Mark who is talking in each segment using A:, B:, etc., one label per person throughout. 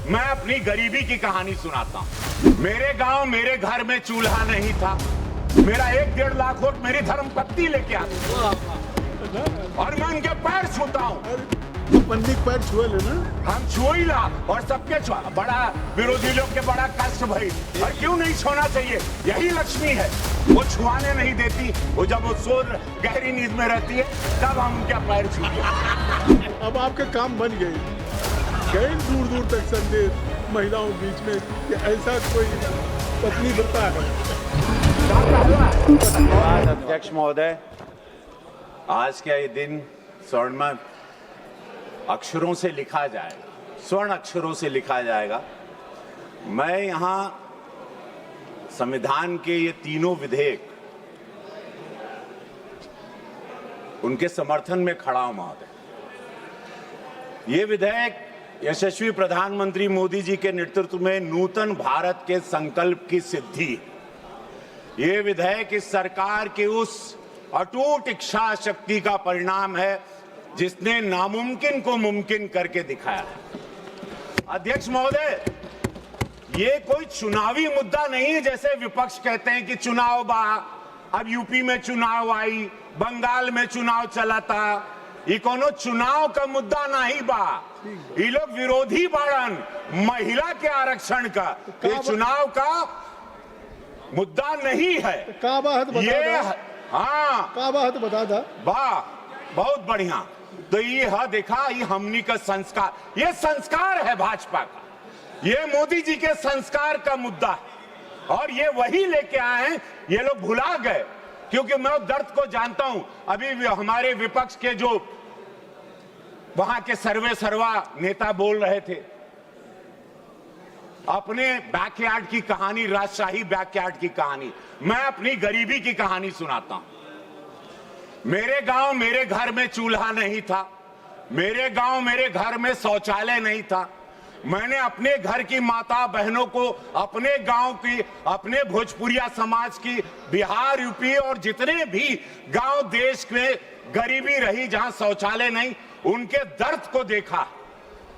A: मैं अपनी गरीबी की कहानी सुनाता हूँ। मेरे गांव मेरे घर में चूल्हा नहीं था। मेरा 1-1.5 लाख वोट मेरी धर्मपत्नी लेके आती और मैं उनके पैर छूता हूँ।
B: पंडित पैर छुए लेना,
A: हम छुईला और सबके बड़ा विरोधी लोग के बड़ा कष्ट भाई। और क्यों नहीं छूना चाहिए? यही लक्ष्मी है, वो छुआने नहीं देती। वो जब वो सो गहरी नींद में रहती है तब हम उनके पैर छूते।
B: अब आपके काम बन गए दूर दूर तक संदेश महिलाओं बीच में कि ऐसा कोई पत्नी व्रता है।
A: धन्यवाद अध्यक्ष महोदय। आज का ये दिन स्वर्णमय अक्षरों से लिखा जाएगा, स्वर्ण अक्षरों से लिखा जाएगा। मैं यहाँ संविधान के ये तीनों विधेयक उनके समर्थन में खड़ा हूं महोदय। ये विधेयक यशस्वी प्रधानमंत्री मोदी जी के नेतृत्व में नूतन भारत के संकल्प की सिद्धि है। ये विधेयक इस सरकार की उस अटूट इच्छा शक्ति का परिणाम है जिसने नामुमकिन को मुमकिन करके दिखाया। अध्यक्ष महोदय, ये कोई चुनावी मुद्दा नहीं है जैसे विपक्ष कहते हैं कि चुनाव बा, अब यूपी में चुनाव आई, बंगाल में चुनाव चला था। ये कोनो चुनाव का मुद्दा नहीं बा। ये लोग विरोधी बाड़न महिला के आरक्षण का। ये चुनाव का मुद्दा नहीं है।
B: का बात बता
A: ये हाँ
B: का बात बता था
A: वाह, बहुत बढ़िया। तो ये देखा, ये हमनी का संस्कार, ये संस्कार है भाजपा का, ये मोदी जी के संस्कार का मुद्दा है। और ये वही लेके आए हैं, ये लोग भुला गए क्योंकि मैं दर्द को जानता हूं। अभी हमारे विपक्ष के जो वहां के सर्वा नेता बोल रहे थे अपने बैकयार्ड की कहानी, राजशाही बैकयार्ड की कहानी। मैं अपनी गरीबी की कहानी सुनाता हूं। मेरे गांव मेरे घर में चूल्हा नहीं था। मेरे गांव मेरे घर में शौचालय नहीं था। मैंने अपने घर की माता बहनों को, अपने गांव की, अपने भोजपुरिया समाज की, बिहार यूपी और जितने भी गांव देश में गरीबी रही जहां शौचालय नहीं, उनके दर्द को देखा।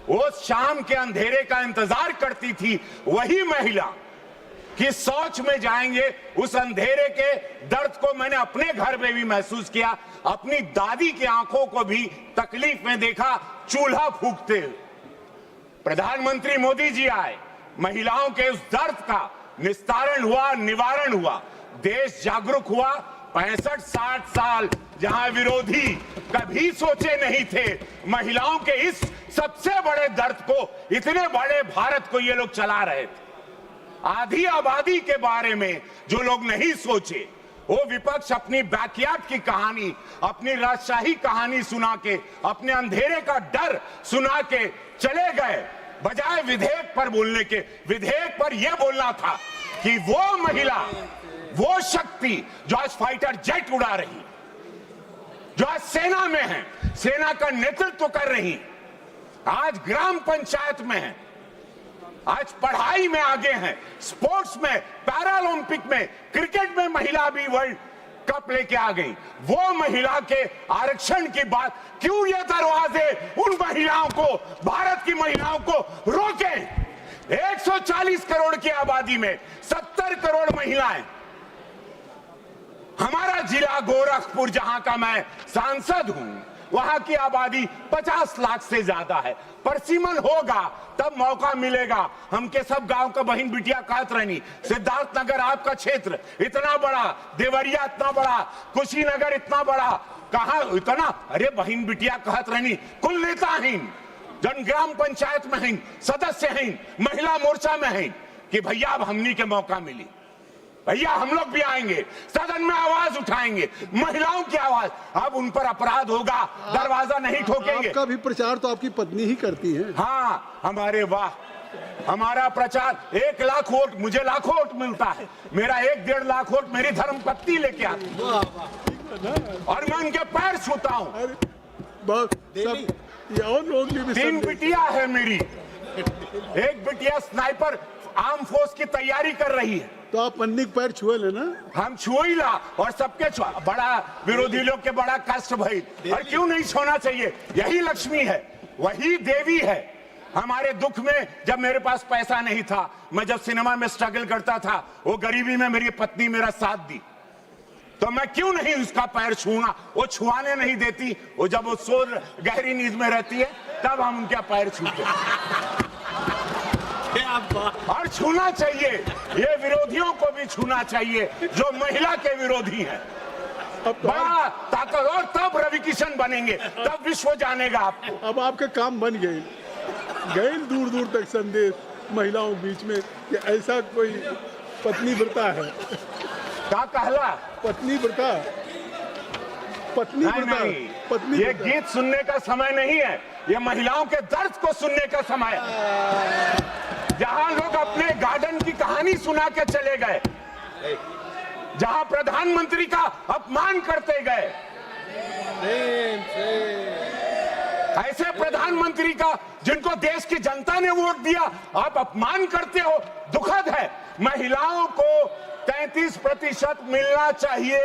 A: वो शाम के अंधेरे का इंतजार करती थी वही महिला कि शौच में जाएंगे। उस अंधेरे के दर्द को मैंने अपने घर में भी महसूस किया, अपनी दादी की आंखों को भी तकलीफ में देखा चूल्हा फूंकते हुए। प्रधानमंत्री मोदी जी आए, महिलाओं के उस दर्द का निस्तारण हुआ, निवारण हुआ, देश जागरूक हुआ। 65-60 साल जहां विरोधी कभी सोचे नहीं थे महिलाओं के इस सबसे बड़े दर्द को, इतने बड़े भारत को ये लोग चला रहे थे। आधी आबादी के बारे में जो लोग नहीं सोचे, वो विपक्ष अपनी बैकयार्ड की कहानी, अपनी राजशाही कहानी सुना के, अपने अंधेरे का डर सुना के चले गए। बजाय विधेयक पर बोलने के, विधेयक पर यह बोलना था कि वो महिला, वो शक्ति जो आज फाइटर जेट उड़ा रही, जो आज सेना में है, सेना का नेतृत्व कर रही, आज ग्राम पंचायत में है, आज पढ़ाई में आगे हैं, स्पोर्ट्स में, पैरालंपिक में, क्रिकेट में महिला भी वर्ल्ड कप लेके आ गई। वो महिला के आरक्षण की बात क्यों ये दरवाजे उन महिलाओं को, भारत की महिलाओं को रोके? 140 करोड़ की आबादी में 70 करोड़ महिलाएं। हमारा जिला गोरखपुर जहां का मैं सांसद हूं, वहां की आबादी 50 लाख से ज्यादा है। परसीमन होगा तब मौका मिलेगा। हमके सब गांव का बहन बिटिया कहत रहनी, सिद्धार्थ नगर आपका क्षेत्र इतना बड़ा, देवरिया इतना बड़ा, कुशीनगर इतना बड़ा, कहा इतना, अरे बहन बिटिया कहत रहनी, कुल नेता हैं, जन ग्राम पंचायत में हैं, सदस्य हैं, महिला मोर्चा में हैं कि भैया अब हमनी के मौका मिली, भैया हम लोग भी आएंगे, सदन में आवाज उठाएंगे, महिलाओं की आवाज। अब उन पर अपराध होगा, दरवाजा नहीं ठोकेंगे।
B: आपका भी प्रचार तो आपकी पत्नी ही करती है।
A: हाँ, हमारे वाह, हमारा प्रचार 1 लाख वोट, मुझे लाखों वोट मिलता है। मेरा 1-1.5 लाख वोट मेरी धर्मपत्नी लेके आती है और मैं उनके पैर छूता हूँ।
B: और लोग भी
A: 3 बिटिया है मेरी। एक बिटिया स्नाइपर आर्म फोर्स की तैयारी कर रही है।
B: तो आप पंडित पैर छुए लेना,
A: हम छुईला और सबके बड़ा विरोधी लोग के बड़ा कष्ट भाई। और क्यों नहीं छूना चाहिए? यही लक्ष्मी है, वही देवी है। हमारे दुख में जब मेरे पास पैसा नहीं था, मैं जब सिनेमा में स्ट्रगल करता था, वो गरीबी में मेरी पत्नी मेरा साथ दी, तो मैं क्यों नहीं उसका पैर छूंगा? वो छुआने नहीं देती, वो जब वो सो गहरी नींद में रहती है तब हम उनका पैर छूते हैं। और छूना चाहिए, ये विरोधियों को भी छूना चाहिए जो महिला के विरोधी हैं। बड़ा ताकत, और तब रवि किशन बनेंगे, तब विश्व जानेगा आपको।
B: अब आपके काम बन गए दूर दूर तक संदेश महिलाओं के बीच में कि ऐसा कोई पत्नी व्रता है।
A: क्या कहला?
B: पत्नी व्रता, पत्नी व्रता, पत्नी
A: ये गीत सुनने का समय नहीं है, ये महिलाओं के दर्द को सुनने का समय है। जहां लोग अपने गार्डन की कहानी सुना के चले गए, जहां प्रधानमंत्री का अपमान करते गए, ऐसे प्रधानमंत्री का जिनको देश की जनता ने वोट दिया आप अपमान करते हो, दुखद है। महिलाओं को 33% मिलना चाहिए,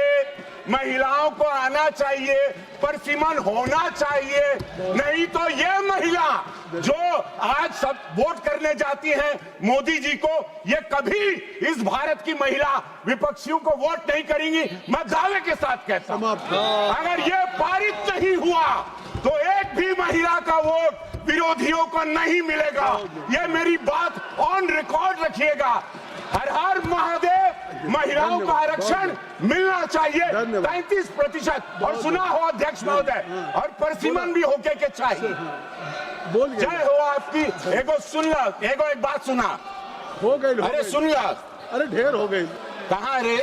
A: महिलाओं को आना चाहिए, परसिमन होना चाहिए, नहीं तो ये महिला जो आज सब वोट करने जाती हैं मोदी जी को, ये कभी इस भारत की महिला विपक्षियों को वोट नहीं करेंगी। मैं दावे के साथ कहता हूं, अगर ये पारित नहीं हुआ तो एक भी महिला का वोट विरोधियों को नहीं मिलेगा। ये मेरी बात ऑन रिकॉर्ड रखिएगा। हर हर महादेव, महिलाओं का आरक्षण मिलना चाहिए 33%। और सुना हो अध्यक्ष महोदय, और परसिमन भी होके के चाहिए। जय हो आपकी। एगो सुन ला, एगो एक बात सुना
B: हो गई।
A: अरे सुन ला,
B: अरे ढेर हो गई।
A: कहाँ रे?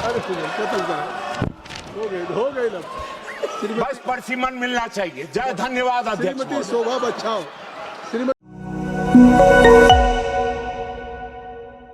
B: अरे हो गई ना।
A: बस परसिमन मिलना चाहिए। जय, धन्यवाद अध्यक्ष।
B: श्रीमती शोभा बच्चाओ, श्रीमती